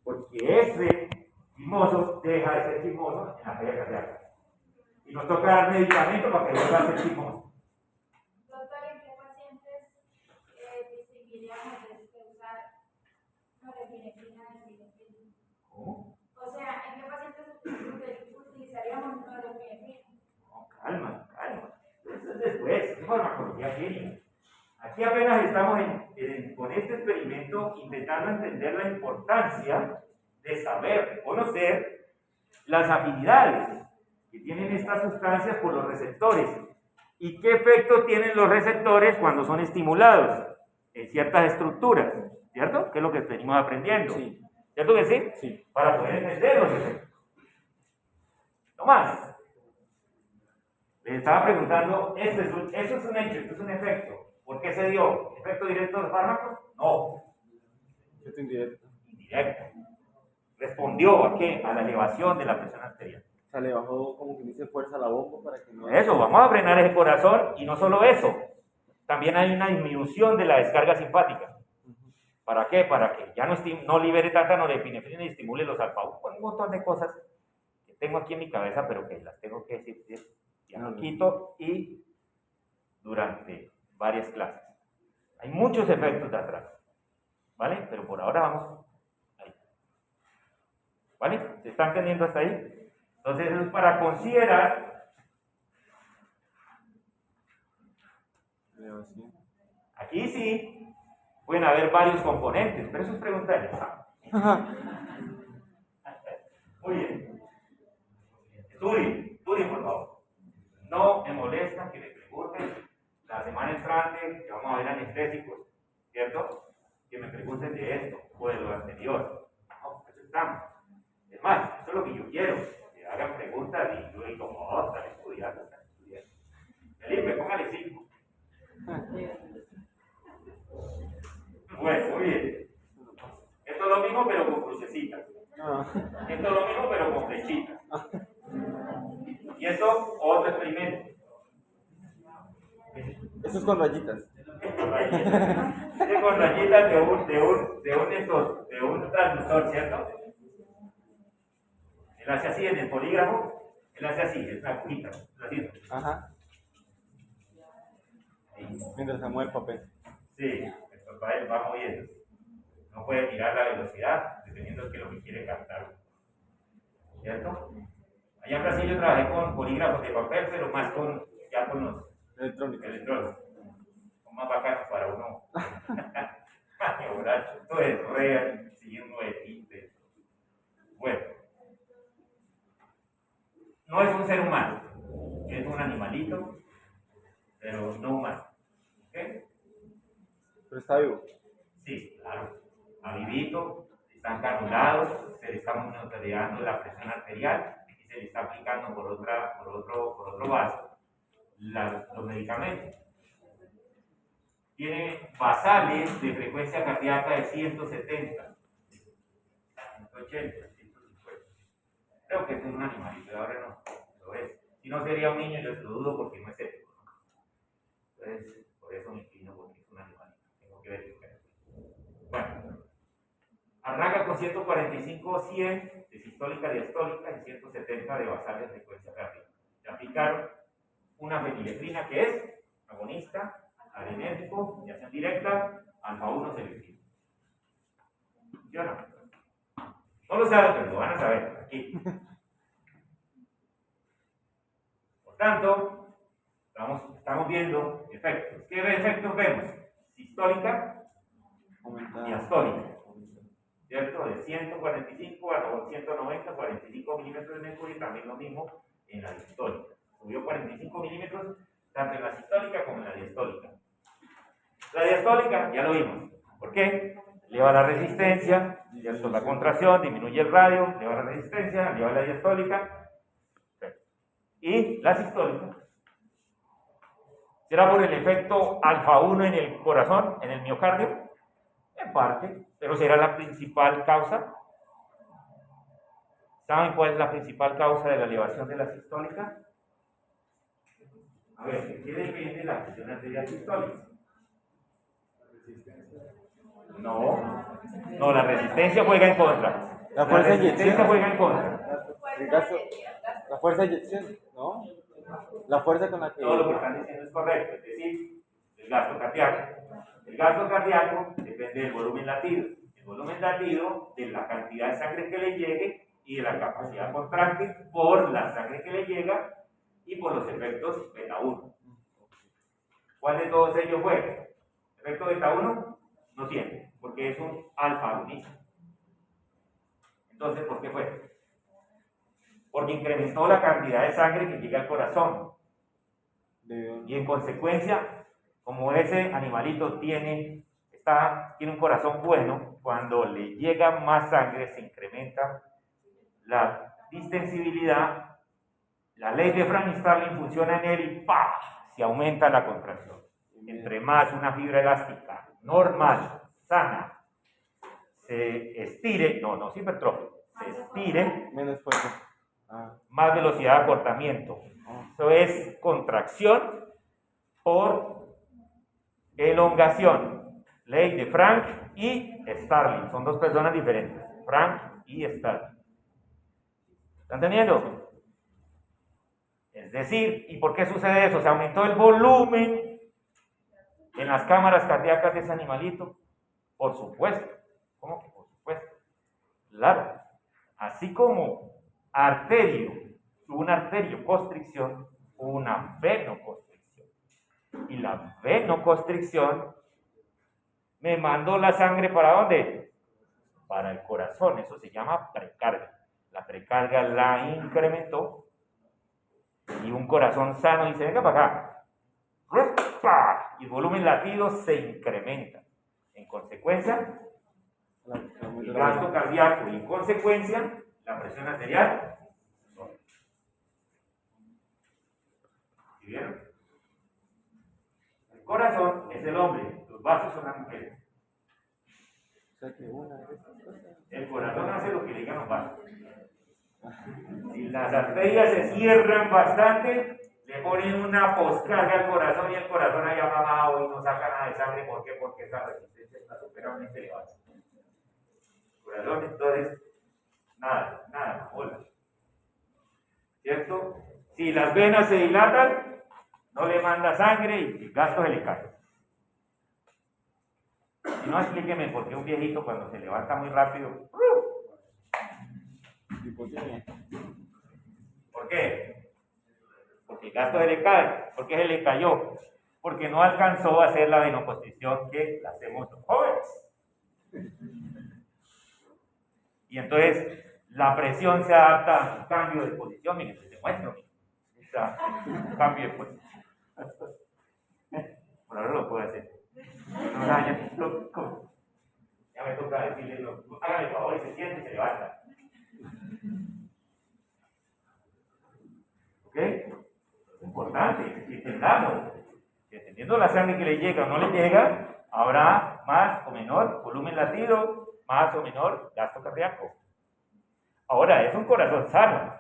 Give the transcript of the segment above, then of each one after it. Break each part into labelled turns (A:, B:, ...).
A: porque ese chismoso deja de ser chismoso en la falla cardíaca. Y nos toca dar medicamento para que vuelva a ser chismoso.
B: Doctor, ¿en qué pacientes distinguiríamos de usar norepinefrina de epinefrina?
A: ¿Cómo?
B: O sea, ¿en qué pacientes utilizaríamos norepinefrina?
A: No, calma. Eso es después, es farmacología clínica. Aquí apenas estamos con este experimento intentando entender la importancia de saber, de conocer las afinidades que tienen estas sustancias por los receptores y qué efecto tienen los receptores cuando son estimulados en ciertas estructuras, ¿cierto? Que es lo que venimos aprendiendo.
C: Sí.
A: ¿Cierto que sí?
C: Sí.
A: Para poder entender los efectos. No más. Les estaba preguntando, eso es un hecho, esto es un efecto. ¿Por qué se dio? ¿Efecto directo de los fármacos? No.
C: Efecto indirecto.
A: Indirecto. ¿Respondió a qué? A la elevación de la presión arterial.
C: O sea, le bajó como que dice fuerza a la bomba para que no...
A: Eso, vamos a frenar ese corazón y no solo eso. También hay una disminución de la descarga simpática. ¿Para qué? Para que ya no libere tanta norepinefrina y estimule los alfa-1. Un montón de cosas que tengo aquí en mi cabeza, pero que las tengo que decir. Ya no quito y durante varias clases. Hay muchos efectos de atrás, ¿vale? Pero por ahora vamos ahí. ¿Vale? ¿Se está entendiendo hasta ahí? Entonces eso es para considerar. Aquí sí pueden haber varios componentes, pero eso es pregunta del examen. Muy bien. Estudien, por favor. No me molesta que me pregunten la semana entrante, que vamos a ver anestésicos, ¿cierto? Que me pregunten de esto o de lo anterior. No, pues estamos. Es más, eso es lo que yo quiero, que hagan preguntas y yo digo, oh, están estudiando. Felipe, póngale 5. Bueno, muy bien. Esto es lo mismo, pero con crucecitas. Esto es lo mismo, pero con flechitas. Y esto, otro experimento.
C: Eso es con rayitas.
A: Con rayitas de un transductor, ¿cierto? Él hace así en el polígrafo, él hace así, es una agujita, así.
C: Ajá. Mientras se mueve el papel.
A: Sí, el papel va moviendo. No puede mirar la velocidad, dependiendo de lo que quiere captar. ¿Cierto? Allá en Brasil yo trabajé con polígrafos de papel, pero más con los electrónicos. Son más bacanos para uno. Borracho. Esto es real, seguir uno de tinte. Bueno. No es un ser humano, es un animalito, pero no humano. ¿Ok?
C: Pero está vivo.
A: Sí, claro. Está vivito, están canulados, se le está monitoreando la presión arterial y se le está aplicando por otro vaso los medicamentos. Tiene basales de frecuencia cardíaca de 170, 180, 150. Creo que es un animalito, ahora no lo es. Si no sería un niño, yo se lo dudo porque no es ético. Entonces, por eso me inclino porque es un animalito. Tengo que verificar. Bueno, arranca con 145, 100 de sistólica diastólica y 170 de basales de frecuencia cardíaca. Le aplicaron una fenilefrina que es agonista, adrenérgico, de acción directa, alfa-1 selectivo. ¿Funciona? No lo saben, pero lo van a saber aquí. Por tanto, estamos viendo efectos. ¿Qué efectos vemos? Sistólica, diastólica. ¿Cierto? De 145 a 190, 45 milímetros de mercurio, y también lo mismo en la distólica. Subió 45 milímetros tanto en la sistólica como en la diastólica. La diastólica, ya lo vimos. ¿Por qué? Eleva la resistencia, ¿cierto? La contracción, disminuye el radio, eleva la resistencia, eleva la diastólica. Y la sistólica. ¿Será por el efecto alfa-1 en el corazón, en el miocardio? En parte, pero será la principal causa. ¿Saben cuál es la principal causa de la elevación de la sistólica? A ver, ¿de qué depende la presión arterial sistólica? No, la resistencia juega en contra.
C: La fuerza de
A: resistencia
C: inyección.
A: juega en contra.
C: El gasto, la fuerza de inyección, ¿no? La fuerza con la que...
A: Todo lo que están diciendo es correcto, es decir, el gasto cardíaco. El gasto cardíaco depende del volumen latido. El volumen latido de la cantidad de sangre que le llegue y de la capacidad contráctil por la sangre que le llega y por los efectos beta 1. ¿Cuál de todos ellos fue? Efecto beta 1 no tiene, porque es un alfa agonista. Entonces, ¿por qué fue? Porque incrementó la cantidad de sangre que llega al corazón. Y en consecuencia, como ese animalito tiene un corazón bueno, cuando le llega más sangre se incrementa la distensibilidad, la ley de Frank y Starling funciona en él y ¡pah! Se aumenta la contracción. Entre más una fibra elástica normal, sana, se estire, no se hipertrofie, se estire,
C: Menos fuerza.
A: más velocidad de acortamiento. Eso es contracción por elongación. Ley de Frank y Starling. Son dos personas diferentes. Frank y Starling. ¿Están entendiendo? Es decir, ¿y por qué sucede eso? Se aumentó el volumen en las cámaras cardíacas de ese animalito. Por supuesto. ¿Cómo que por supuesto? Claro. Así como una arterioconstricción, una venoconstricción. Y la venoconstricción me mandó la sangre ¿para dónde? Para el corazón. Eso se llama precarga. La precarga la incrementó y un corazón sano dice, venga para acá. Y el volumen latido se incrementa. En consecuencia, el gasto cardíaco y en consecuencia, la presión arterial. ¿Sí vieron? El corazón es el hombre, los vasos son las mujeres. El corazón hace lo que le digan los vasos. Si las arterias se cierran bastante, le ponen una poscarga al corazón y el corazón haya mamado y no saca nada de sangre. ¿Por qué? Porque esa resistencia está superamente elevada. El corazón, entonces, nada, hola. ¿Cierto? Si las venas se dilatan, no le manda sangre y el gasto se le cae. Si no, explíqueme por qué un viejito cuando se levanta muy rápido. ¿Por qué? Porque el gasto se le cae. ¿Por qué se le cayó? Porque no alcanzó a hacer la venoconstricción que la hacemos los jóvenes. Y entonces la presión se adapta a un cambio de posición. Miren, les demuestro. O sea, un cambio de posición. Por ahora lo puedo hacer. No, ya me toca decirle, hágame el favor y se siente y se levanta. ¿Ok? Es importante que entendamos que dependiendo de la sangre que le llega o no le llega, habrá más o menor volumen latido, más o menor gasto cardíaco. Ahora, es un corazón sano.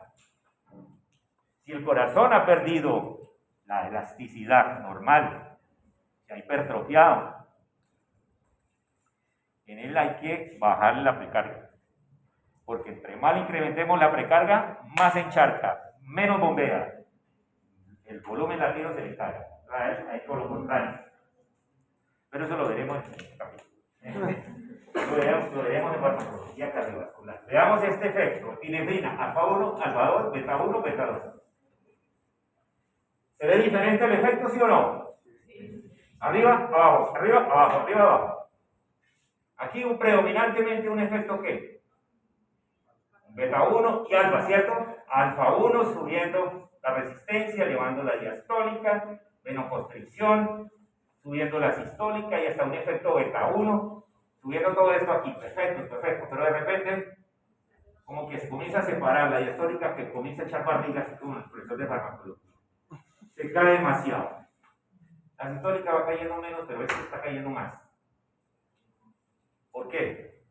A: Si el corazón ha perdido la elasticidad normal, se ha hipertrofiado, en él hay que bajarle la precarga. Porque entre más incrementemos la precarga, más encharca, menos bombea. El volumen latido se le cae. Hay todo lo contrario. Pero eso lo veremos en este capítulo. Lo veremos en farmacología cardiovascular. Veamos este efecto. Epinefrina, alfa 1, alfa 2, beta 1, beta 2. ¿Se ve diferente el efecto, sí o no? Arriba, abajo, arriba, abajo, arriba, abajo. Aquí predominantemente un efecto ¿qué? Beta 1 y alfa, ¿cierto? Alfa 1 subiendo la resistencia, elevando la diastólica, venoconstricción, subiendo la sistólica y hasta un efecto beta 1, subiendo todo esto aquí. Perfecto. Pero de repente, como que se comienza a separar la diastólica, que comienza a echar barriga, así como el profesor de farmacología. Se cae demasiado. La sistólica va cayendo menos, pero esta está cayendo más. ¿Por qué?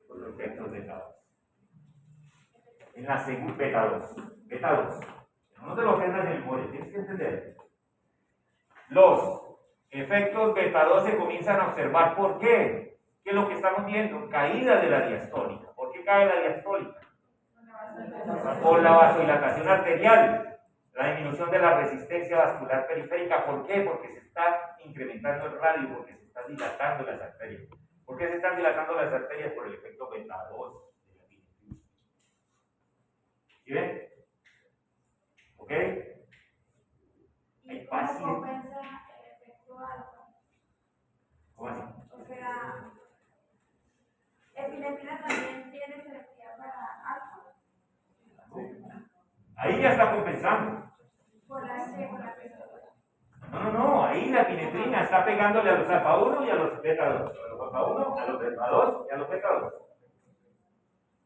A: Por los efectos beta 2. En la segunda, beta 2. No te lo aprendas de memoria, tienes que entender. Los efectos beta 2 se comienzan a observar. ¿Por qué? ¿Qué es lo que estamos viendo? Caída de la diastólica. ¿Por qué cae la diastólica? Por la vasodilatación arterial, la disminución de la resistencia vascular periférica. ¿Por qué? Porque se está incrementando el radio, porque se están dilatando las arterias. ¿Por qué se están dilatando las arterias? Por el efecto beta 2 de la epinefrina. ¿Sí ven? ¿Ok?
B: ¿Y cómo compensa el efecto alfa?
A: ¿Cómo así?
B: O sea, epinefrina también tiene selectividad para alfa.
A: Ahí ya está compensando.
B: Por la C, por la P.
A: No, ahí la epinefrina está pegándole a los alfa 1 y a los beta 2. A los alfa 1, a los beta 2 y a los beta 2.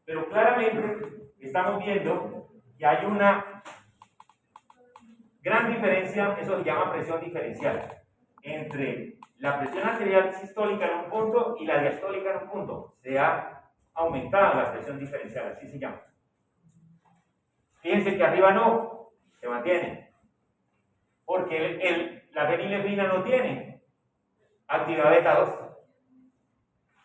A: Pero claramente estamos viendo que hay una gran diferencia, eso se llama presión diferencial, entre la presión arterial sistólica en un punto y la diastólica en un punto. Se ha aumentado la presión diferencial, así se llama. Fíjense que arriba no, se mantiene. Porque la fenilefrina no tiene actividad beta 2.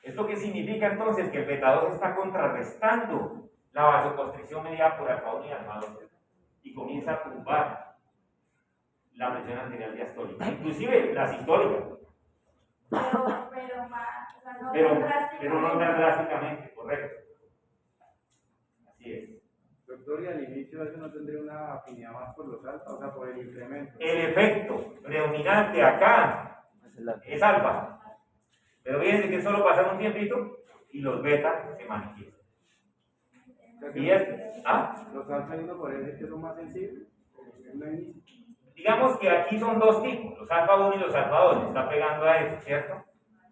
A: ¿Esto qué significa entonces? Que el beta 2 está contrarrestando la vasoconstricción mediada por alfa 1 y alfa 2 y comienza a tumbar la presión arterial diastólica, inclusive la sistólica. Pero no tan drásticamente, correcto. Así es.
C: Doctor, y al inicio eso no tendría una afinidad más por los alfa, o sea, por el incremento.
A: El efecto predominante acá es alfa. Pero fíjense que solo pasan un tiempito y los beta se manifiestan. Y
C: los alfa y uno por eso es que son más sensibles.
A: Digamos que aquí son dos tipos, los alfa 1 y los alfa 2, está pegando a eso, ¿cierto?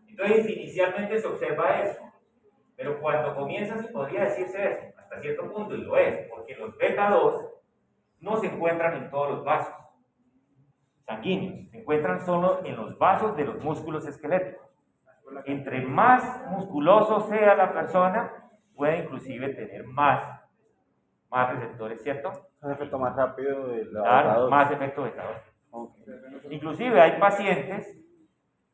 A: Entonces inicialmente se observa eso, pero cuando comienza se podría decirse eso, hasta cierto punto, y lo es, porque los beta 2 no se encuentran en todos los vasos sanguíneos, se encuentran solo en los vasos de los músculos esqueléticos. Entre más musculoso sea la persona, puede inclusive tener más receptores, ¿cierto?
C: Un efecto más rápido de la
A: Claro,
C: beta 2.
A: más efecto beta 2.
C: Okay.
A: Inclusive hay pacientes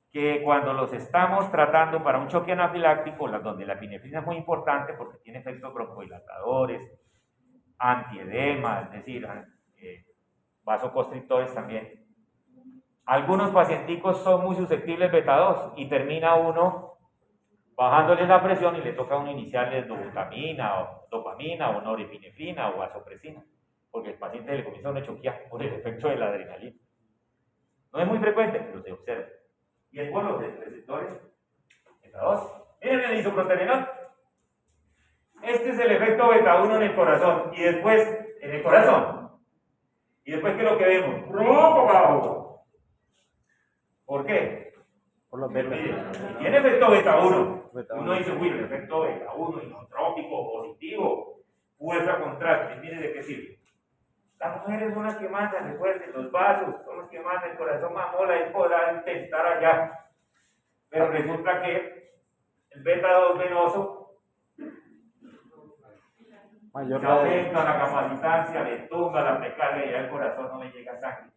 A: que cuando los estamos tratando para un choque anafiláctico, donde la epinefrina es muy importante porque tiene efectos broncodilatadores, antiedema, es decir, vasoconstrictores también. Algunos pacienticos son muy susceptibles beta 2 y termina uno bajándoles la presión y le toca a uno iniciarles dobutamina o dopamina o norepinefrina o vasopresina, porque el paciente le comienza a uno a choquear por el efecto de la adrenalina. No es muy frecuente, pero se observa. Y es por los receptores beta 2. Miren el isoproterenol. Este es el efecto beta 1 en el corazón y después en el corazón. Y después, ¿qué es lo que vemos? ¡Rojo bajo! ¿Por qué?
C: Por los beta.
A: Tiene efecto beta 1.
C: Beta
A: Uno dice, uy, el efecto beta 1, inotrópico, positivo, fuerza contraste. Mire de qué sirve. Las mujeres son las que matan, recuerden, los vasos son los que matan, el corazón mamola, él podrá intentar allá. Pero resulta que el beta 2 venoso
C: Mayor
A: se aumenta la capacitancia, le tumba la precarga y ya el corazón no le llega sangre.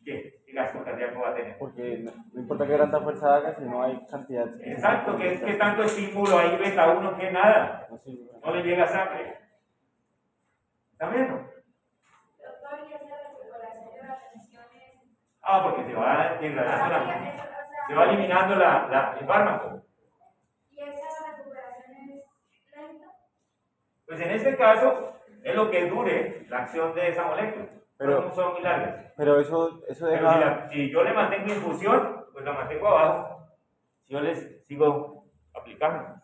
A: ¿Qué gasto cardíaco va a tener?
C: Porque no importa qué tanta fuerza haga, si no hay cantidad.
A: Exacto, que es que tanto estímulo ahí beta 1 que nada, no le llega sangre. ¿Está viendo?
B: Doctor, y esa recuperación de las tensiones.
A: Porque se va degradando se va eliminando el fármaco.
B: ¿Y esa recuperación es lenta?
A: Pues en este caso es lo que dure la acción de esa molécula. Pero no son muy largas.
C: Pero eso deja...
A: Pero si yo le mantengo infusión, pues la mantengo abajo. Si yo les sigo aplicando.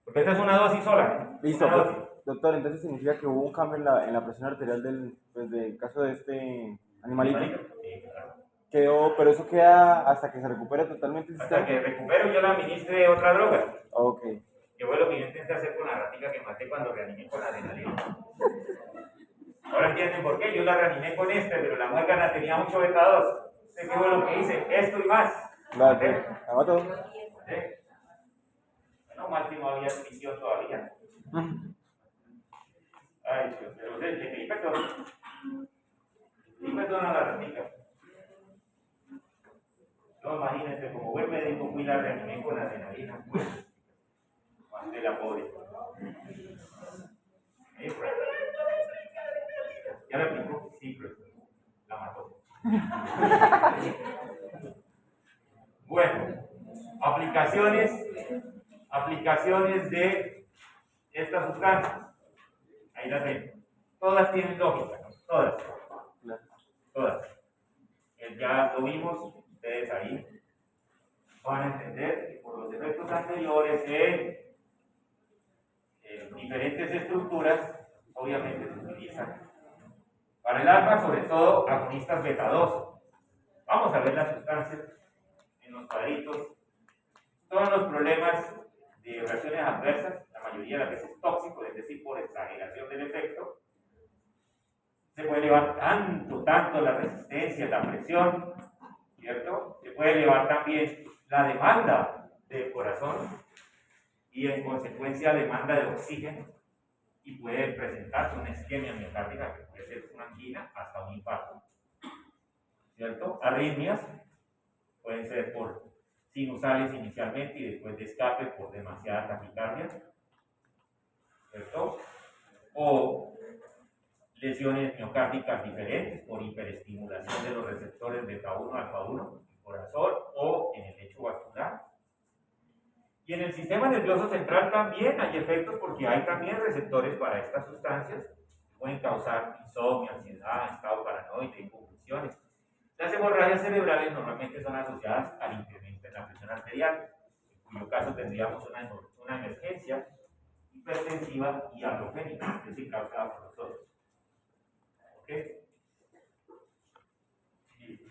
A: Porque esta es una dosis sola.
C: Listo,
A: una dosis.
C: Doctor, entonces significa que hubo un cambio en la presión arterial del caso de este animalito.
A: Sí, claro.
C: Pero eso queda hasta que se recupere totalmente el
A: Hasta
C: sistema.
A: que recupero yo la administre otra droga.
C: Ok.
A: Que fue lo que yo intenté hacer con la ratita que maté cuando reanimé con la adrenalina. Ahora entienden por qué. Yo la reanimé con pero la muérgana tenía mucho beta 2. ¿Qué fue lo que hice? Esto y más.
C: La mató.
A: ¿Sí? Bueno, mal que no había admisión todavía. Ay, Dios, pero le pedí perdón. Le pedí perdón a la ratita. Yo imagínense, como buen médico fui la reanimé con adrenalina, pues, de la pobre. ¿Ya la aplicó? Sí, pero la mató. Bueno, aplicaciones de estas sustancias. Ahí las ven. Todas tienen lógica, ¿no? Todas. Ya lo vimos, ustedes ahí van a entender que por los efectos anteriores en diferentes estructuras, obviamente se utilizan para el asma, sobre todo agonistas beta 2. Vamos a ver las sustancias en los cuadritos. Todos los problemas de reacciones adversas, la mayoría de las veces tóxicos, es decir, por exageración del efecto, se puede elevar tanto la resistencia, la presión, ¿cierto? Se puede elevar también la demanda del corazón y en consecuencia demanda de oxígeno y puede presentarse una isquemia miocárdica que puede ser una angina hasta un infarto, ¿cierto? Arritmias pueden ser por sinusales inicialmente y después de escape por demasiada taquicardia, ¿cierto? O lesiones miocárdicas diferentes por hiperestimulación de los receptores beta 1, alfa 1 en el corazón o en el lecho vascular. Y en el sistema nervioso central también hay efectos porque hay también receptores para estas sustancias que pueden causar insomnio, ansiedad, estado paranoide y convulsiones. Las hemorragias cerebrales normalmente son asociadas al incremento en la presión arterial, en cuyo caso tendríamos una emergencia hipertensiva y atrofénica, es decir, causada por nosotros. ¿Ok? Sí.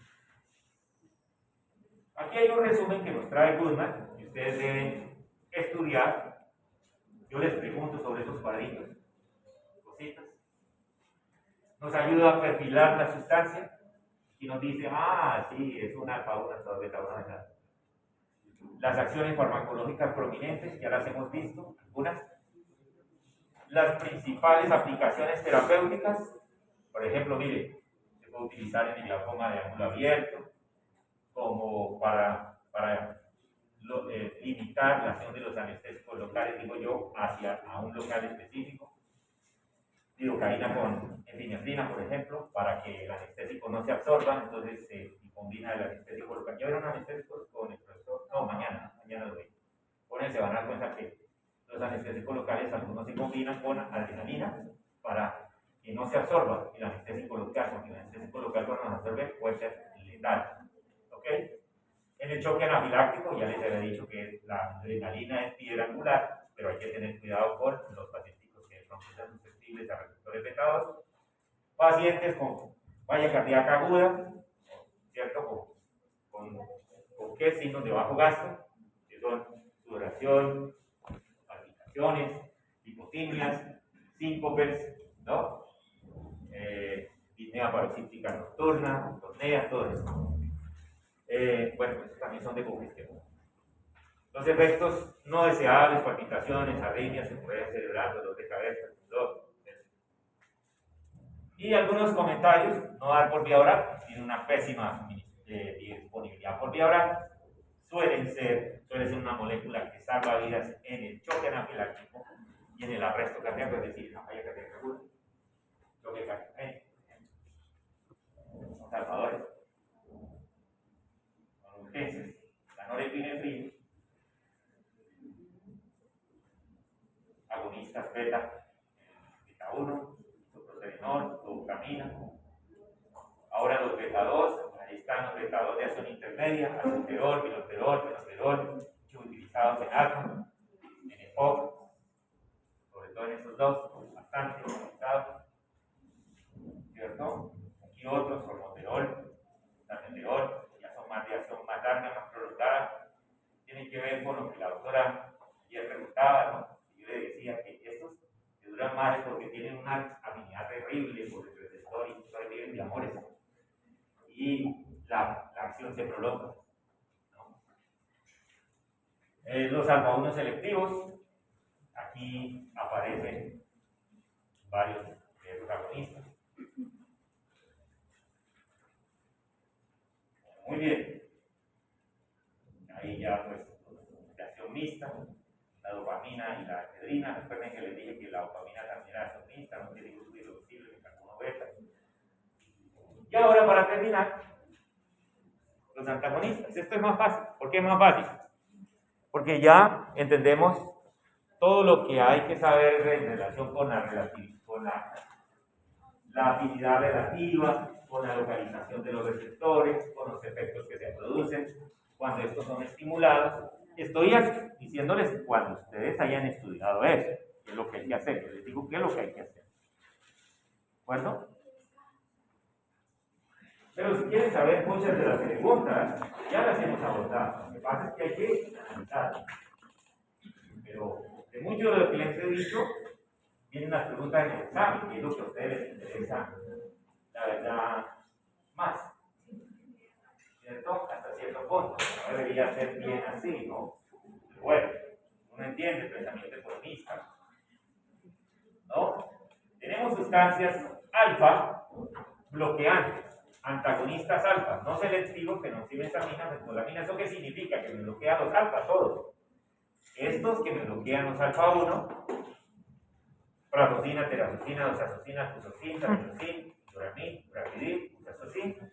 A: Aquí hay un resumen que nos trae Goodman, que ustedes deben estudiar. Yo les pregunto sobre esos cuadritos, cositas. Nos ayuda a perfilar la sustancia y nos dice, sí, es una alfa 1, alfa beta 1, beta. Las acciones farmacológicas prominentes, ya las hemos visto, algunas. Las principales aplicaciones terapéuticas, por ejemplo, mire, se puede utilizar en el glaucoma de ángulo abierto, como para limitar la acción de los anestésicos locales, digo yo, a un local específico. Lidocaína con epinefrina, por ejemplo, para que el anestésico no se absorba, entonces se combina el anestésico local. Yo era un anestésico con el profesor, no, mañana lo veo. Con él se van a dar cuenta que los anestésicos locales, algunos se combinan con adrenalina para que no se absorba el anestésico local, porque el anestésico local cuando nos absorbe puede ser letal. ¿Ok? En el choque anafiláctico, ya les había dicho que la adrenalina es piedra angular, pero hay que tener cuidado con los pacientes que son susceptibles a receptores beta 2. Pacientes con falla cardíaca aguda, ¿cierto? ¿Con qué signos de bajo gasto? Que son sudoración, palpitaciones, hipotimias, síncopes, ¿no? Disnea paroxística nocturna, tornea, todo eso. Bueno, pues también son de congestión. Los efectos no deseables, palpitaciones, arritmias, hemorragia cerebral, dolor de cabeza, dolor. Y algunos comentarios, no dar por vía oral, tiene una pésima disponibilidad por vía oral. Suele ser una molécula que salva vidas en el choque anafiláctico y en el arresto cardíaco, es decir, en la falla cardíaca aguda, choque cardíaco. Son salvadores. Son urgencias. La norepinefrina, agonistas beta 1, isoproterenol, fluvoxamina. Ahora los beta 2, ahí están los beta 2 de acción intermedia, albuterol, biloterol, utilizados en asma, en EPOC, sobre todo en estos dos, bastante utilizados, ¿cierto? Aquí otros, formoterol, salmeterol, ya son más de acción más larga, más prolongada, tienen que ver con lo que la doctora ayer preguntaba, ¿no? Yo le decía que estos que duran más es porque tienen una afinidad terrible por el receptor y viven de amores. Y la acción se prolonga, ¿no? Los alfa 1 selectivos, aquí aparecen varios protagonistas. Muy bien. mixta, la dopamina y la efedrina. Recuerden que les dije que la dopamina también era mixta, no tiene grupo hidroxilo ni carbono beta. Y ahora, para terminar, los antagonistas. Esto es más fácil. ¿Por qué es más fácil? Porque ya entendemos todo lo que hay que saber en relación con la afinidad relativa, con la localización de los receptores, con los efectos que se producen cuando estos son estimulados. Estoy diciéndoles cuando ustedes hayan estudiado eso, qué es lo que hay que hacer. Yo les digo qué es lo que hay que hacer. ¿De acuerdo? Pero si quieren saber muchas de las preguntas, ya las hemos abordado. Lo que pasa es que hay que analizarlas. Pero de mucho de lo que les he dicho, vienen las preguntas en el examen, que es lo que a ustedes les interesa, la verdad, más. ¿Cierto? Hasta cierto punto. No debería ser bien así, ¿no? Pero bueno, uno entiende el pensamiento economista, ¿no? Tenemos sustancias alfa bloqueantes, antagonistas alfa, no selectivos, fenoxibenzamina, fentolamina. ¿Eso qué significa? Que me bloquean los alfa todos. Estos que me bloquean los alfa 1, prazosina, terazocina, doxazocina, fusocina, trazocina, duramil, rapidil, fusocina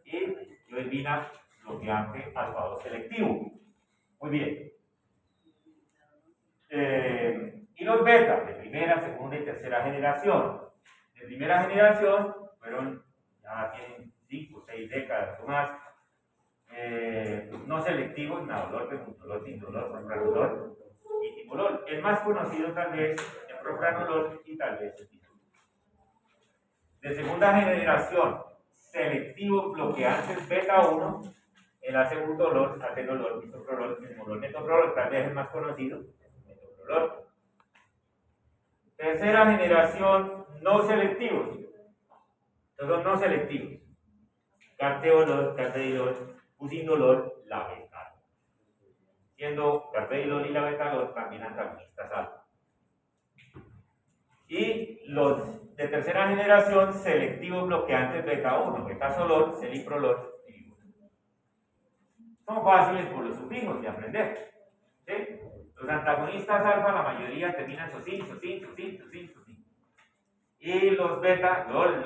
A: y yoelvina bloqueante alfa 2 selectivo. Muy bien. Y los beta de primera, segunda y tercera generación. De primera generación ya tienen 5 o 6 décadas o más. No selectivos, nadolol, permutolol, tindolol, propranolol y timolol. El más conocido tal vez el propranolol y tal vez el timolol. De segunda generación, selectivos bloqueantes beta 1, el acebutolol, atenolol, bisoprolol, esmolol, metoprolol, tal vez el más conocido, metoprolol. Tercera generación, no selectivos. Estos son no selectivos. Carteolol, carvedilol, fusinolol, labetalol. Siendo carvedilol y labetalol también antagonistas alfa. Y los de tercera generación, selectivos bloqueantes beta 1, betasolol, celiprolol, y son fáciles por los sufijos de aprender. ¿Sí? Los antagonistas alfa, la mayoría terminan sosin, sosin, sosin, sosin, sosin. Y los beta, lol.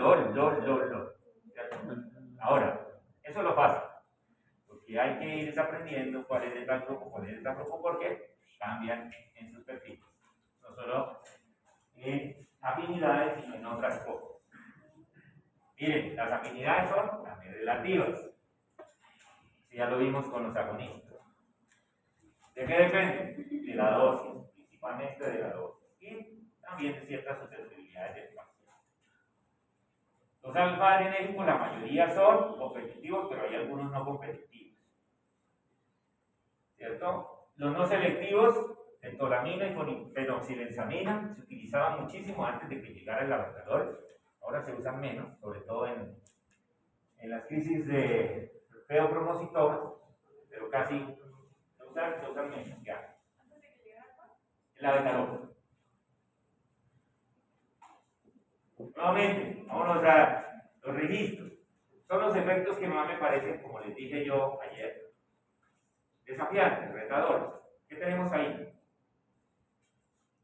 A: Ahora, eso es lo fácil. Porque hay que ir aprendiendo cuál es el tal grupo, porque cambian en sus perfiles. No solo en afinidades, sino en otras cosas. Miren, las afinidades son también relativas. Ya lo vimos con los agonistas. ¿De qué depende? De la dosis, principalmente de la dosis. Y también de ciertas susceptibilidades del paciente. Los alfa-adrenérgicos, la mayoría son competitivos, pero hay algunos no competitivos. ¿Cierto? Los no selectivos, fentolamina y fenoxibenzamina, se utilizaban muchísimo antes de que llegara el labetalol. Ahora se usan menos, sobre todo en las crisis de feocromocitomas, pero casi se usan menos ya. El labetalol. Nuevamente, vámonos a los registros. Son los efectos que más me parecen, como les dije yo ayer, desafiantes, retadores. ¿Qué tenemos ahí?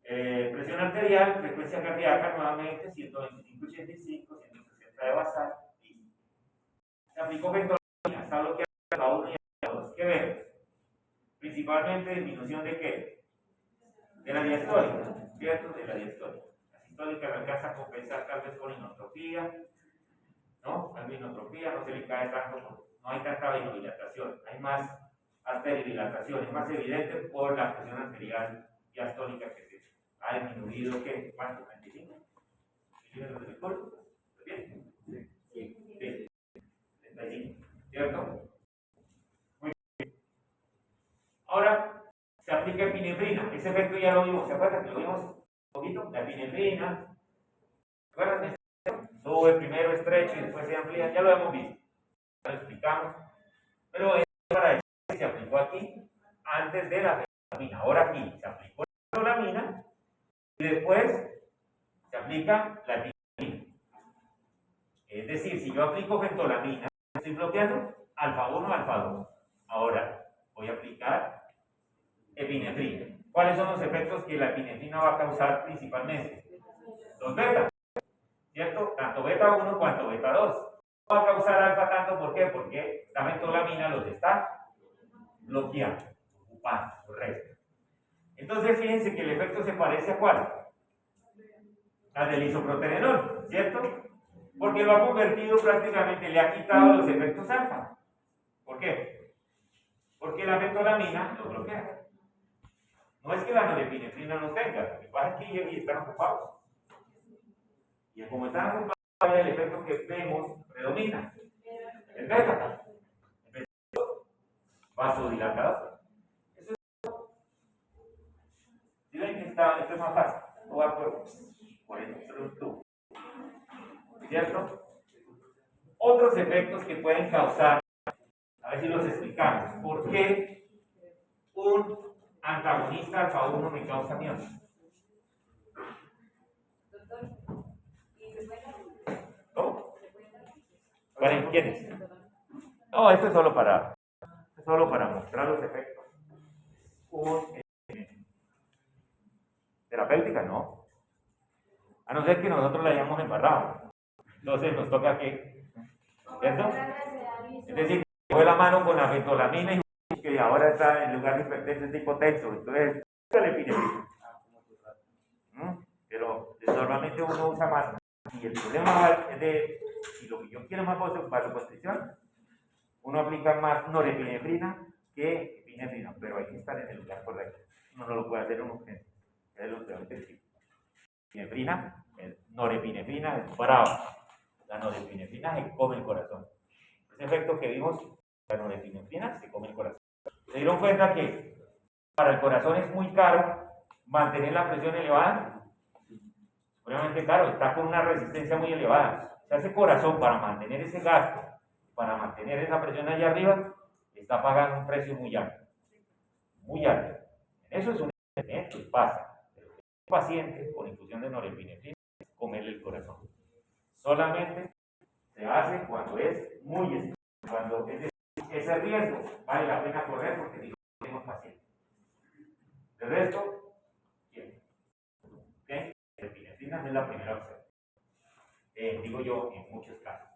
A: Presión arterial, frecuencia cardíaca, nuevamente 125-85, 160 de basal. Se aplicó fentolamina, está bloqueando a 1 y a 2. ¿Qué vemos? Principalmente disminución de qué? De la diastólica, ¿cierto? De la diastólica. La sistólica la alcanza a compensar tal vez con inotropía, ¿no? La inotropía no se le cae tanto, no hay tanta vainodilatación, hay más arteriodilatación, es más evidente por la presión arterial diastólica que se ha disminuido, ¿qué? ¿Cuánto? ¿25? ¿Milímetros de mercurio? ¿Bien? Sí. 35, ¿cierto? Muy bien. Ahora, se aplica epinefrina. Ese efecto ya lo vimos, ¿se acuerdan? Que lo vimos un poquito. La epinefrina, ¿se acuerdan? Sube primero estrecho y después se amplía. Ya lo hemos visto. Ya lo explicamos. Pero es para decir que se aplicó aquí antes de la fentolamina. Ahora aquí se aplicó la fentolamina y después se aplica la epinefrina. Es decir, si yo aplico fentolamina, estoy bloqueando alfa 1, alfa 2. Ahora voy a aplicar epinefrina. ¿Cuáles son los efectos que la epinefrina va a causar principalmente? Los beta, ¿cierto? Tanto beta 1 cuanto beta 2. No va a causar alfa tanto, ¿por qué? Porque la bentolamina los está bloqueando, ocupando, correcto. Entonces fíjense que el efecto se parece a ¿cuál? Al del isoproterenol, ¿cierto? Porque lo ha convertido prácticamente, le ha quitado los efectos alfa. ¿Por qué? Porque la bentolamina lo bloquea. No es que la norepinefrina no tenga, lo que pasa es que ellos están ocupados. Y como están ocupados, el efecto que vemos predomina. El beta. El vasodilatador. Eso es. Si ven que esto es más fácil, no va por el tubo. ¿Cierto? Otros efectos que pueden causar, a ver si los explicamos. ¿Por qué un antagonista alfa 1 me causa miosis? ¿Cómo? ¿Para quiénes? No, esto es solo para mostrar los efectos. Terapéutica, no. A no ser que nosotros la hayamos embarrado. Entonces nos toca que, ¿cierto? Es decir, coge la mano con la bentolamina y que ahora está en lugar de hipertenso es hipotenso. Entonces, la epinefrina. Pero normalmente uno usa más. Y el problema es de, si lo que yo quiero más vasoconstricción, uno aplica más norepinefrina que epinefrina, pero hay que estar en el lugar correcto. Uno no lo puede hacer en urgencia. Es lo peor que sí. Epinefrina, norepinefrina es bravo. La norepinefrina se come el corazón. Ese efecto que vimos, la norepinefrina se come el corazón. ¿Se dieron cuenta que para el corazón es muy caro mantener la presión elevada? Obviamente, claro, está con una resistencia muy elevada. O sea, ese corazón, para mantener ese gasto, para mantener esa presión allá arriba, está pagando un precio muy alto. Muy alto. Eso es un experimento y pasa. Pero un paciente con infusión de norepinefrina es comerle el corazón. Solamente se hace cuando es muy estricto. Cuando ese riesgo vale la pena correr porque digo, tenemos pacientes. De resto, bien. ¿Okay? La epinefrina es la primera opción. Digo yo, en muchos casos.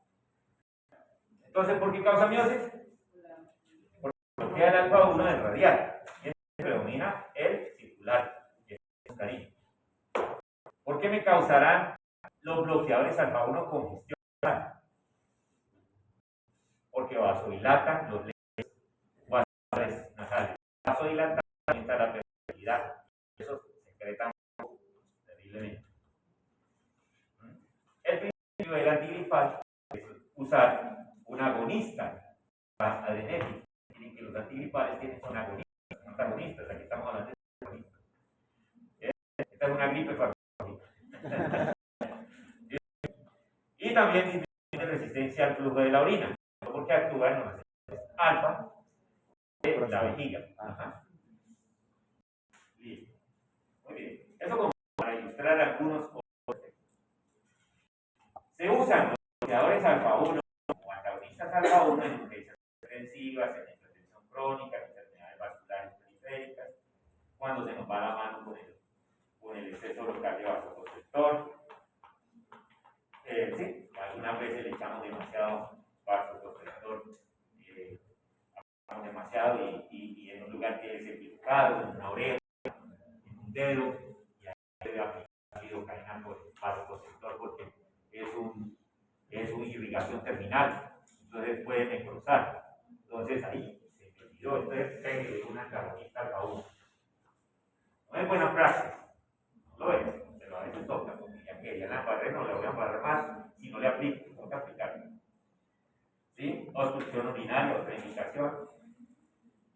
A: Entonces, ¿por qué causa miosis? Porque bloquea el alfa 1 del radial. Predomina el circular. Cariño. ¿Por qué me causarán los bloqueadores alfa 1 congestión? Porque vasodilatan los vasos nasales. Vasodilatan aumenta la permeabilidad. Eso se secreta terriblemente. El principio del antigripal es usar un agonista adrenérgico. Miren que los antigripales son agonistas, antagonistas. Aquí estamos hablando de agonistas. Esta es una gripe farmacológica. Y también disminuye resistencia al flujo de la orina, porque actúa en los receptores alfa de la vejiga. Ajá. Listo. Muy bien. Eso como para ilustrar algunos otros. Se usan los bloqueadores alfa 1 o antagonistas alfa 1 en infecciones hipertensivas, en hipertensión crónica, en enfermedades vasculares periféricas, cuando se nos va la mano con el exceso local de vasoconstrictor. Sí, algunas veces le echamos demasiado vasoconstrictor, demasiado y en un lugar que es equivocado, en una oreja, en un dedo, y ahí debe aplicar lidocaína por vasoconstrictor porque es una irrigación terminal, entonces puede necrosar. Entonces ahí se me olvidó, entonces tengo una antagonista alfa 1. No es buena praxis, no lo es, pero a veces toca, porque ya que ya la embarré, no la voy a embarrar más si no le aplico, tengo que aplicarlo. ¿Sí? Obstrucción urinaria, otra indicación.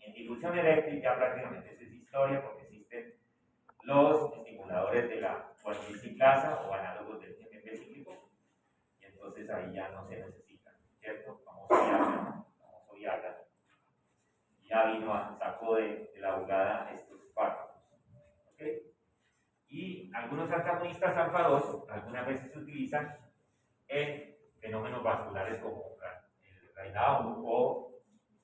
A: En difusión eléctrica prácticamente eso es historia porque existen los estimuladores de la guanilciclasa o análogos del GMP cíclico y entonces ahí ya no se necesitan, ¿cierto? Famoso Viagra. Ya sacó de la jugada estos fármacos. ¿Okay? Y algunos antagonistas alfa 2 algunas veces se utilizan en fenómenos vasculares como el Raynaud o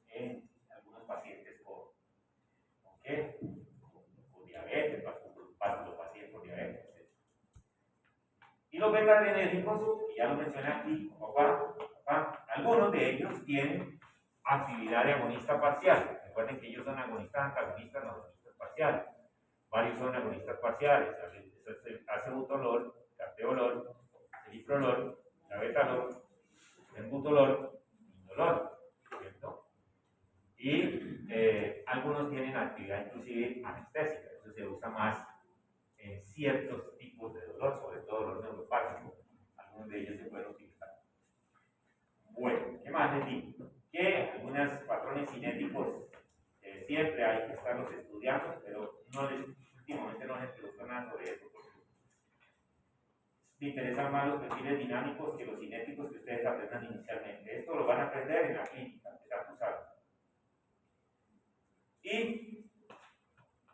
A: en algunos pacientes con diabetes, vasculopatía por diabetes. Y los beta-adrenérgicos, que ya lo mencioné aquí, algunos de ellos tienen actividad de agonista parcial. Recuerden que ellos son agonistas antagonistas, no agonistas parciales. Varios son agonistas parciales. El acebutolol, carteolol, el iprolol, labetalol, embutolol, indolol, ¿cierto? Y algunos tienen actividad inclusive anestésica. Eso se usa más en ciertos tipos de dolor, sobre todo dolor neuropático. Algunos de ellos se pueden utilizar. Bueno, ¿qué más les digo? Que algunos patrones cinéticos siempre hay que estarlos estudiando, pero últimamente no les pregunto nada sobre eso. Me interesan más los perfiles dinámicos que los cinéticos que ustedes aprendan inicialmente. Esto lo van a aprender en la clínica, empezar a usarlo. Y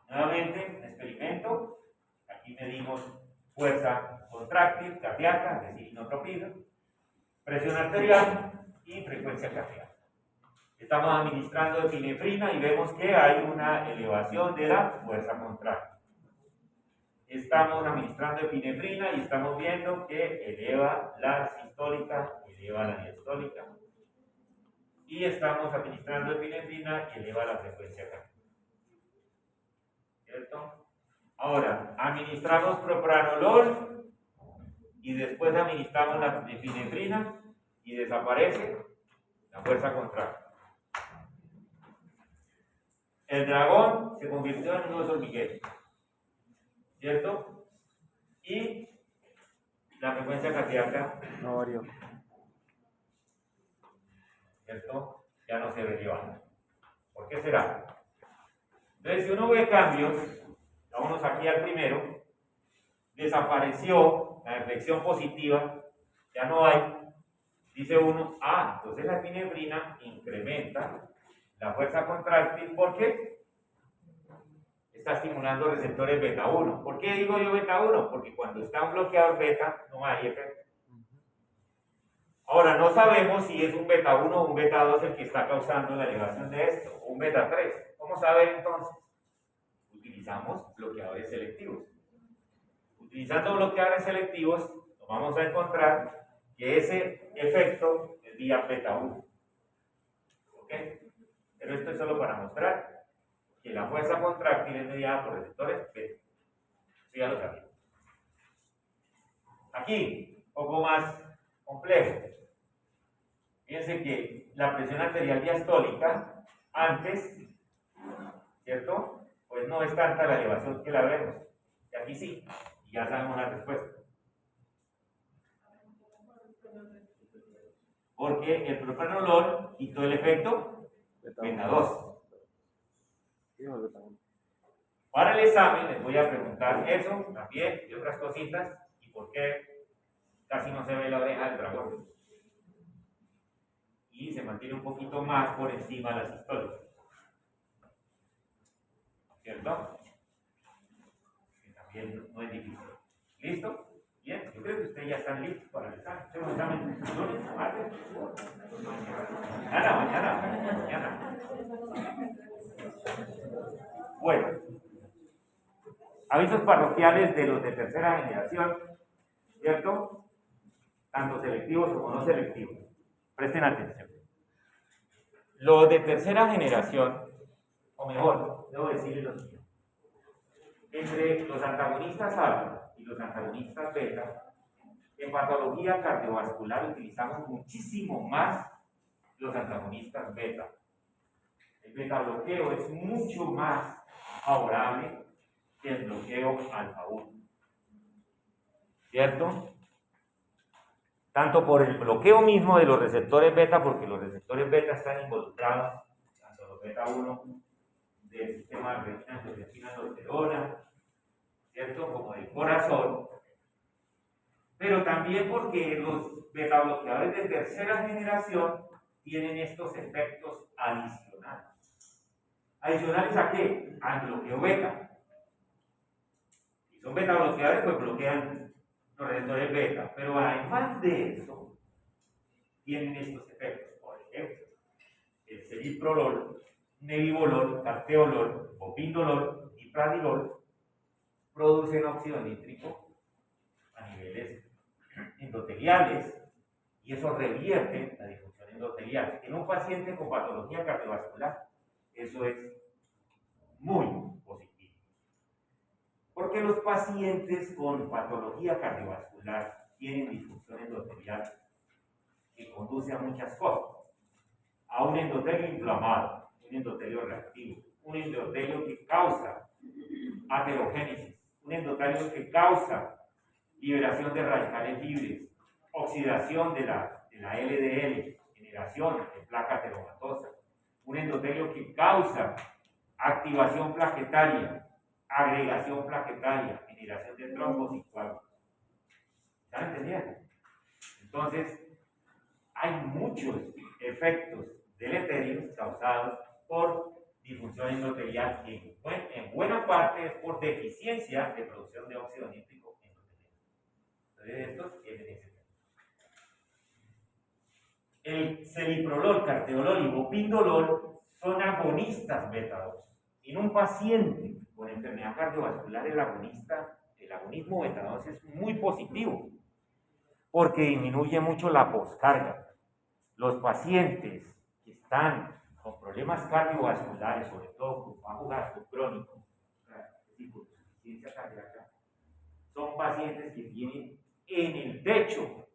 A: nuevamente, un experimento. Aquí medimos fuerza contráctil cardíaca, es decir, inotropía, presión arterial y frecuencia cardíaca. Estamos administrando epinefrina y vemos que hay una elevación de la fuerza contráctil. Estamos administrando epinefrina y estamos viendo que eleva la sistólica, eleva la diastólica. Y estamos administrando epinefrina y eleva la frecuencia cardíaca. ¿Cierto? Ahora, administramos propranolol y después administramos la epinefrina y desaparece la fuerza contráctil. El dragón se convirtió en un oso hormiguero, ¿cierto? Y la frecuencia cardíaca
C: No varió.
A: ¿cierto? Ya no se ve elevada. ¿Por qué será? Entonces, si uno ve cambios, vámonos aquí al primero, desapareció la inflexión positiva, ya no hay, dice uno, entonces la epinefrina incrementa la fuerza contráctil, ¿por qué? Está estimulando receptores beta 1. ¿Por qué digo yo beta 1? Porque cuando está un bloqueador beta, no hay efecto. Ahora, no sabemos si es un beta 1 o un beta 2 el que está causando la elevación de esto, o un beta 3. ¿Cómo saber entonces? Utilizamos bloqueadores selectivos. Utilizando bloqueadores selectivos, nos vamos a encontrar que ese efecto es vía beta 1. ¿Ok? Pero esto es solo para mostrar que la fuerza contráctil es mediada por receptores beta. Eso ya lo sabía. Aquí, un poco más complejo. Fíjense que la presión arterial diastólica, antes, ¿cierto? Pues no es tanta la elevación que la vemos. Y aquí sí, y ya sabemos la respuesta. Porque el propranolol quitó el efecto beta 2. Para el examen les voy a preguntar eso también y otras cositas y por qué casi no se ve la oreja del dragón. Y se mantiene un poquito más por encima de la sistólica. ¿Cierto? Que también no es difícil. ¿Listo? Bien, yo creo que ustedes ya están listos para el examen. ¿Tengo un examen lunes, martes? Mañana. Bueno. Avisos parroquiales de los de tercera generación, ¿cierto? Tanto selectivos como no selectivos. Presten atención. Los de tercera generación, o mejor, debo decirles lo siguiente. Entre los antagonistas alfa y los antagonistas beta, en patología cardiovascular utilizamos muchísimo más los antagonistas beta. El beta bloqueo es mucho más favorable que el bloqueo alfa 1. ¿Cierto? Tanto por el bloqueo mismo de los receptores beta, porque los receptores beta están involucrados, tanto los beta 1 del sistema de retina-angiotensina-aldosterona, ¿cierto? Como del corazón, pero también porque los beta bloqueadores de tercera generación tienen estos efectos adicionales. ¿Adicionales a qué? Al bloqueo beta. Si son beta bloqueadores, pues bloquean los receptores beta, pero además de eso, tienen estos efectos. Por ejemplo, el celiprolol, nebivolol, carteolol, bopindolol y pradilol producen óxido nítrico a niveles endoteliales y eso revierte la disfunción endotelial. En un paciente con patología cardiovascular, eso es muy positivo. Porque los pacientes con patología cardiovascular tienen disfunción endotelial que conduce a muchas cosas. A un endotelio inflamado, un endotelio reactivo, un endotelio que causa aterogénesis, un endotelio que causa liberación de radicales libres, oxidación de la LDL, generación de placa ateromatosa, un endotelio que causa activación plaquetaria, agregación plaquetaria, generación de trombos y coágulos. ¿Están entendiendo? Entonces, hay muchos efectos deleterios causados por disfunción endotelial que en buena parte es por deficiencia de producción de óxido nítrico endotelial. Entonces, estos tienen ese efecto. El celiprolol, carvedilol y bopindolol son agonistas beta-2. En un paciente con enfermedad cardiovascular, el agonismo beta-2 es muy positivo porque disminuye mucho la poscarga. Los pacientes que están con problemas cardiovasculares, sobre todo con bajo gasto crónico, es decir, con insuficiencia cardíaca, son pacientes que tienen en el techo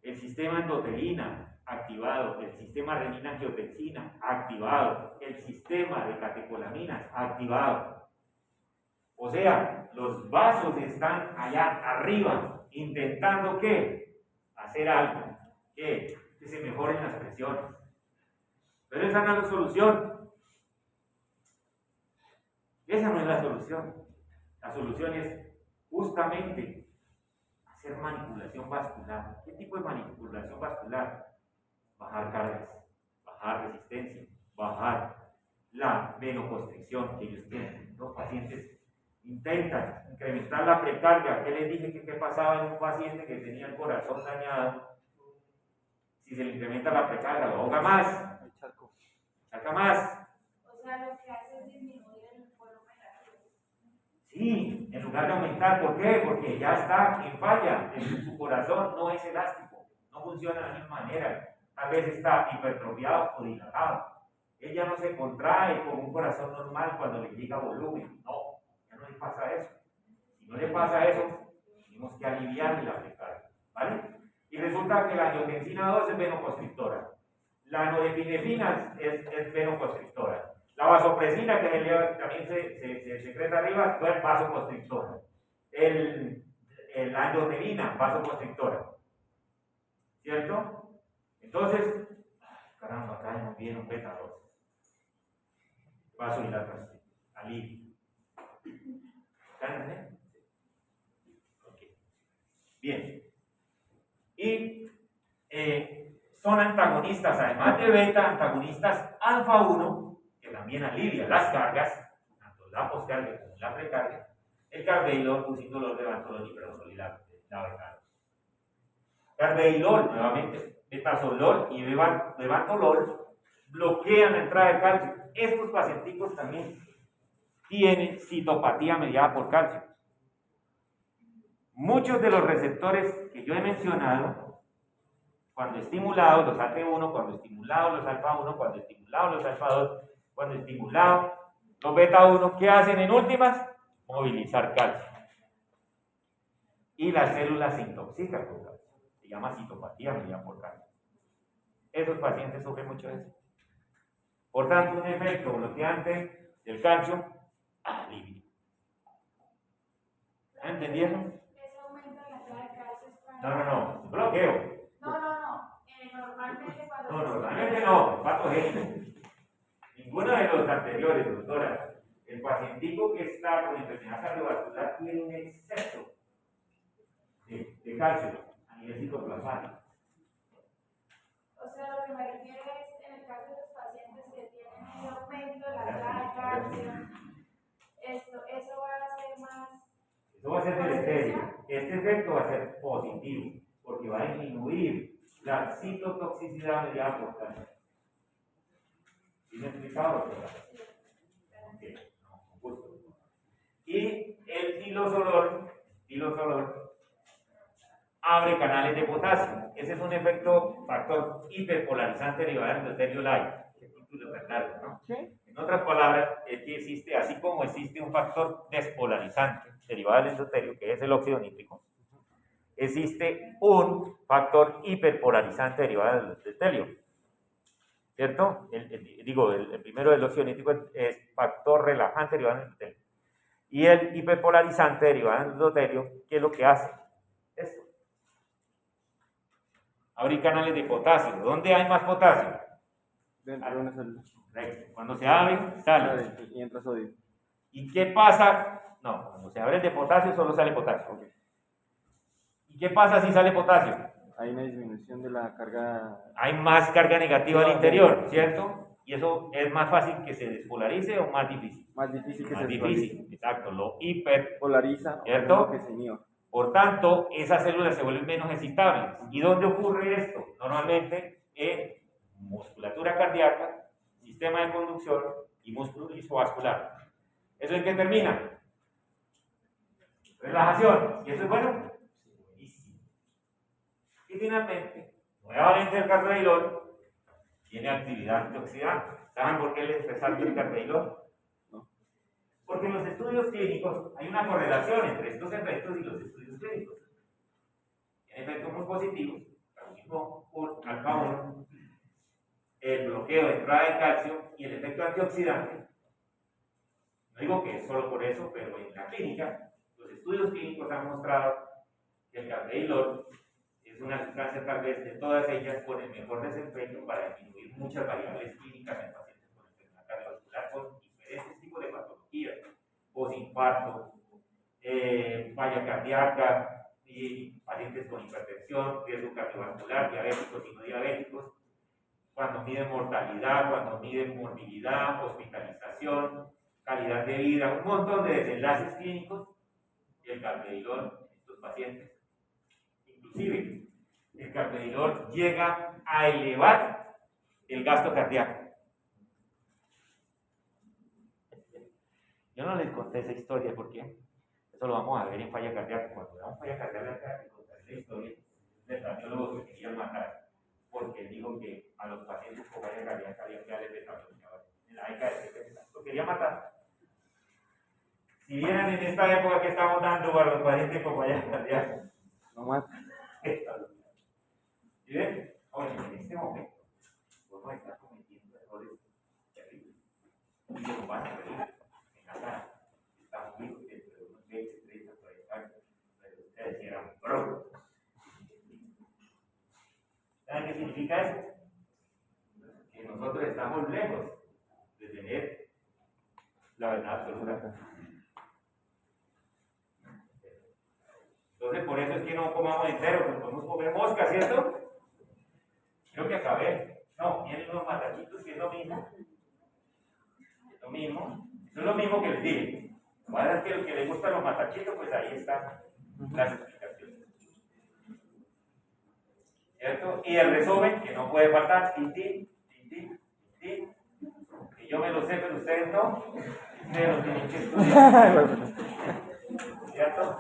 A: el sistema endotelina activado, el sistema renina-angiotensina activado, el sistema de catecolaminas activado. O sea, los vasos están allá arriba intentando ¿qué? Hacer algo, que se mejoren las presiones. Pero esa no es la solución. Esa no es la solución. La solución es justamente hacer manipulación vascular. ¿Qué tipo de manipulación vascular? Bajar cargas, bajar resistencia, bajar la venoconstricción que ellos tienen. Los pacientes intentan incrementar la precarga. ¿Qué les dije que qué pasaba en un paciente que tenía el corazón dañado? Si se le incrementa la precarga, lo ahoga más, saca más.
B: O sea, lo que hace es disminuir el volumen arterial.
A: Sí, en lugar de aumentar. ¿Por qué? Porque ya está en falla. Su corazón no es elástico, no funciona de la misma manera. Tal vez está hipertrofiado o dilatado. Ella no se contrae como un corazón normal cuando le llega volumen. No, ya no le pasa eso. Si no le pasa eso, tenemos que aliviarle la precarga. ¿Vale? Y resulta que la angiotensina 2 es venoconstrictora. La norepinefrina es venoconstrictora. La vasopresina, que también se secreta arriba, es vasoconstrictora. La endotelina, vasoconstrictora. ¿Cierto? Entonces, caramba, acá nos viene un beta-2. Vasodilatación, alivio. ¿Están? Ok. Bien. Y son antagonistas, además de beta, antagonistas alfa 1, que también alivia las cargas, tanto la poscarga como la precarga, el carvedilol, pusindolol, levantolol y prednisolol y la beta-2. Carvedilol, nuevamente, betazolol y levantolol bloquean la entrada de calcio. Estos pacienticos también tienen citopatía mediada por calcio. Muchos de los receptores que yo he mencionado, cuando estimulados los AT1, cuando estimulados los alfa 1, cuando estimulados los alfa 2, cuando estimulados los beta 1, ¿qué hacen en últimas? Movilizar calcio. Y las células se intoxican con calcio. Se llama citopatía mediada por calcio. Esos pacientes sufren mucho de eso. Por tanto, un efecto bloqueante del calcio, alivio. ¿Están entendiendo?
B: Eso aumenta la entrada de calcio para...
A: No, bloqueo.
B: No. Normalmente cuando...
A: No, normalmente no, patogénico. Ninguno de los anteriores, doctora. El pacientico que está con enfermedad cardiovascular tiene un exceso de calcio a nivel citoplasmático.
B: O sea, lo que me refiero es en el caso de los pacientes que tienen el aumento de la entrada de calcio, eso va a ser más...
A: Eso va a ser deleterio. Este efecto va a ser positivo, porque va a disminuir la citotoxicidad mediada por calcio. ¿Sí me he explicado, doctora? Ok, no, con gusto. Y el tilozolol abre canales de potasio. Ese es un efecto factor hiperpolarizante derivado del endotelio light. ¿No? En otras palabras, es que existe, así como existe un factor despolarizante derivado del endotelio, que es el óxido nítrico, existe un factor hiperpolarizante derivado del endotelio. ¿Cierto? El primero del óxido nítrico es factor relajante derivado del endotelio. Y el hiperpolarizante derivado del endotelio, ¿qué es lo que hace? Esto. Abrir canales de potasio. ¿Dónde hay más potasio?
C: Dentro de una célula.
A: Cuando se abre, sale.
C: Y entra sodio.
A: ¿Y qué pasa? No, cuando se abre el de potasio, solo sale potasio.
C: Okay.
A: ¿Y qué pasa si sale potasio?
C: Hay una disminución de la carga.
A: Hay más carga negativa al interior, ¿cierto? Y eso es más fácil que se despolarice o más difícil.
C: Más difícil que
A: más
C: se
A: difícil, exacto. Lo hiperpolariza,
C: ¿cierto? Que se inhiba.
A: Por tanto, esas células se vuelven menos excitables. ¿Y dónde ocurre esto? Normalmente en musculatura cardíaca, sistema de conducción y músculo isovascular. ¿Eso en qué termina? Relajación. ¿Y eso es bueno? Y finalmente, nuevamente el carvedilol tiene actividad antioxidante. ¿Saben por qué les resalto el carvedilol? ¿No? Porque en los estudios clínicos hay una correlación entre estos efectos y los estudios clínicos. Tiene efectos muy positivos, alfa 1, el bloqueo de entrada de calcio y el efecto antioxidante. No digo que es solo por eso, pero en la clínica, los estudios clínicos han mostrado que el carvedilol es una sustancia tal vez de todas ellas con el mejor desempeño para disminuir muchas variables clínicas en pacientes con enfermedad cardiovascular con diferentes tipos de patologías, postinfarto, falla cardíaca, y pacientes con hipertensión, riesgo cardiovascular, diabéticos y no diabéticos, cuando miden mortalidad, cuando miden morbilidad, hospitalización, calidad de vida, un montón de desenlaces clínicos, y el carvedilol en estos pacientes. Inclusive, el carvedilol llega a elevar el gasto cardíaco. Yo no les conté esa historia porque eso lo vamos a ver en falla cardíaca. Cuando veamos falla cardíaca, contaré la historia del cardiólogo que querían matar porque dijo que a los pacientes con falla cardíaca había que darle betablina en la década de 70. Lo quería matar. Si vieran en esta época que estamos dando para los pacientes con falla cardíaca,
C: No más.
A: ¿Sí ven? Oye, en este momento, vamos a estar cometiendo errores terribles. Y se nos van a reír en la cara. Estamos vivos dentro de unos 20, 30, 40 años. Pero ustedes eran brujos. ¿Saben qué significa eso? Que nosotros estamos lejos de tener la verdad absoluta. Entonces, por eso es que no comamos entero, pues podemos comer mosca, ¿cierto? Creo que acabé. No, tienen unos matachitos que es lo mismo. Es lo mismo. Eso es lo mismo que les dije. Lo que es que los que les gustan los matachitos, pues ahí están las explicaciones. ¿Cierto? Y el resumen, que no puede faltar, que yo me lo sé, pero ustedes no. Ustedes lo tienen que estudiar. ¿Cierto?